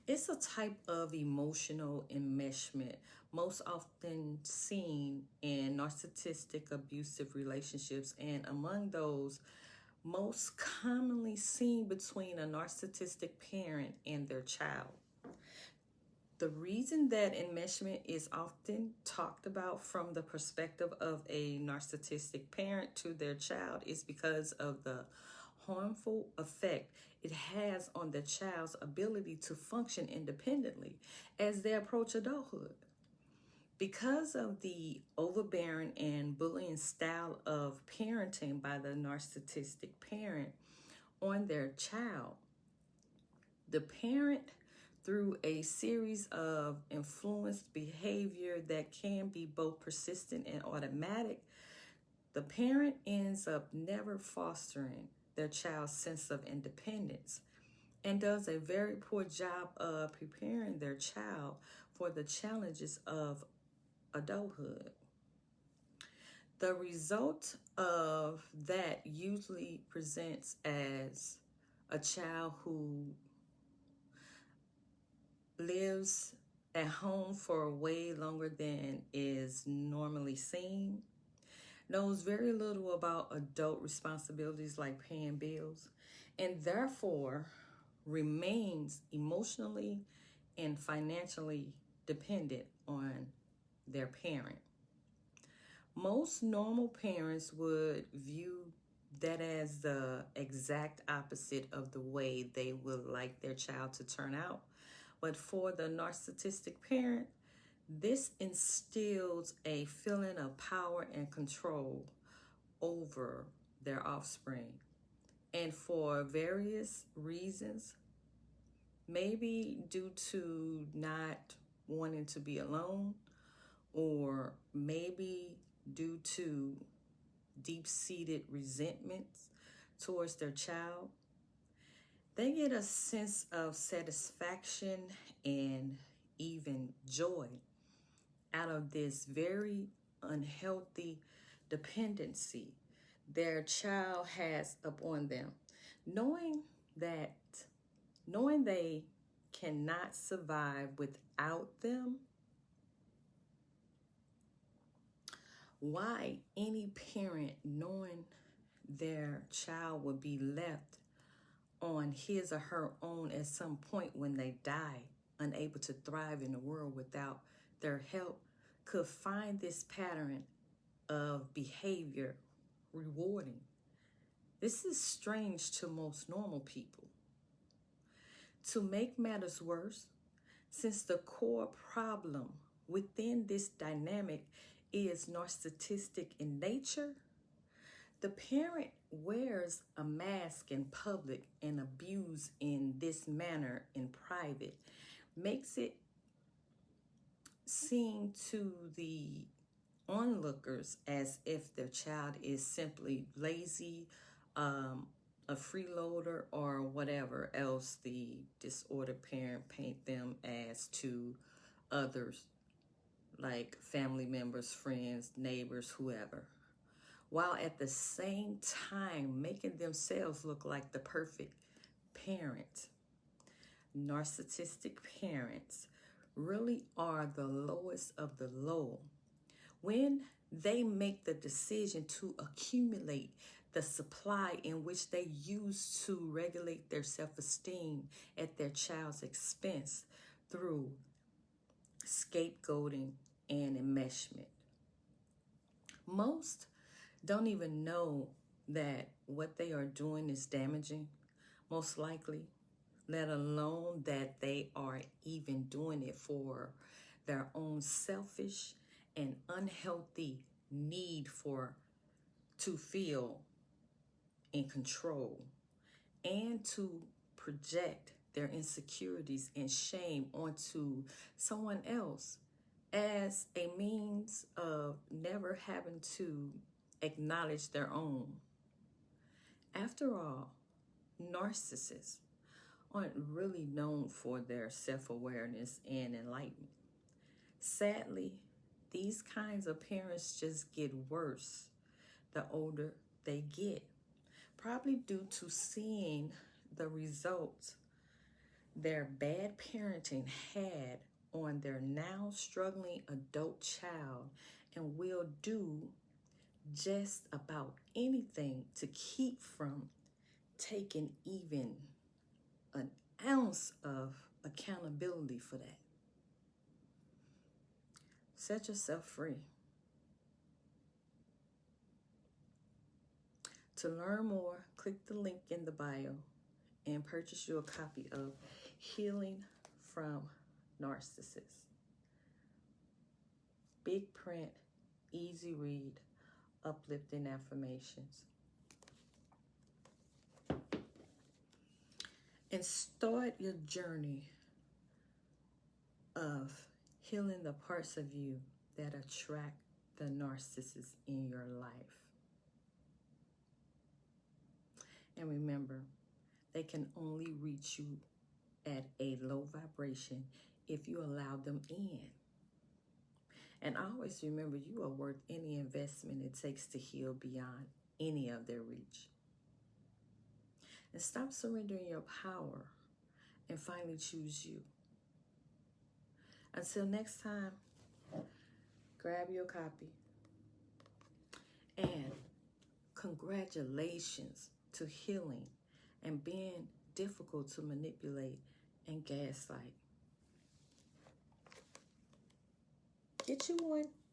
It's a type of emotional enmeshment, most often seen in narcissistic abusive relationships, and among those, most commonly seen between a narcissistic parent and their child. The reason that enmeshment is often talked about from the perspective of a narcissistic parent to their child is because of the harmful effect it has on the child's ability to function independently as they approach adulthood. Because of the overbearing and bullying style of parenting by the narcissistic parent on their child, the parent, through a series of influenced behavior that can be both persistent and automatic, the parent ends up never fostering their child's sense of independence and does a very poor job of preparing their child for the challenges of adulthood. The result of that usually presents as a child who lives at home for way longer than is normally seen, knows very little about adult responsibilities like paying bills, and therefore remains emotionally and financially dependent on their parent. Most normal parents would view that as the exact opposite of the way they would like their child to turn out. But for the narcissistic parent, this instills a feeling of power and control over their offspring. And for various reasons, maybe due to not wanting to be alone, or maybe due to deep-seated resentments towards their child, they get a sense of satisfaction and even joy out of this very unhealthy dependency their child has upon them, knowing they cannot survive without them. Why any parent, knowing their child will be left on his or her own at some point when they die, unable to thrive in the world without their help, could find this pattern of behavior rewarding. This is strange to most normal people. To make matters worse, since the core problem within this dynamic is narcissistic in nature, the parent wears a mask in public and abuses in this manner in private, makes it seem to the onlookers as if their child is simply lazy, a freeloader, or whatever else the disordered parent paint them as to others, like family members, friends, neighbors, whoever, while at the same time making themselves look like the perfect parent. Narcissistic parents really are the lowest of the low when they make the decision to accumulate the supply in which they use to regulate their self-esteem at their child's expense through scapegoating and enmeshment. Most don't even know that what they are doing is damaging, most likely, let alone that they are even doing it for their own selfish and unhealthy need to feel in control and to project their insecurities and shame onto someone else as a means of never having to acknowledge their own. After all, narcissists aren't really known for their self-awareness and enlightenment. Sadly, these kinds of parents just get worse the older they get, probably due to seeing the results their bad parenting had on their now struggling adult child and will do just about anything to keep from taking even an ounce of accountability for that. Set yourself free. To learn more, click the link in the bio and purchase your copy of Healing from Narcissists. Big print, easy read, uplifting affirmations. And start your journey of healing the parts of you that attract the narcissist in your life. And remember, they can only reach you at a low vibration if you allow them in. And always remember, you are worth any investment it takes to heal beyond any of their reach. And stop surrendering your power and finally choose you. Until next time, grab your copy. And congratulations to healing and being difficult to manipulate and gaslight. Get you one.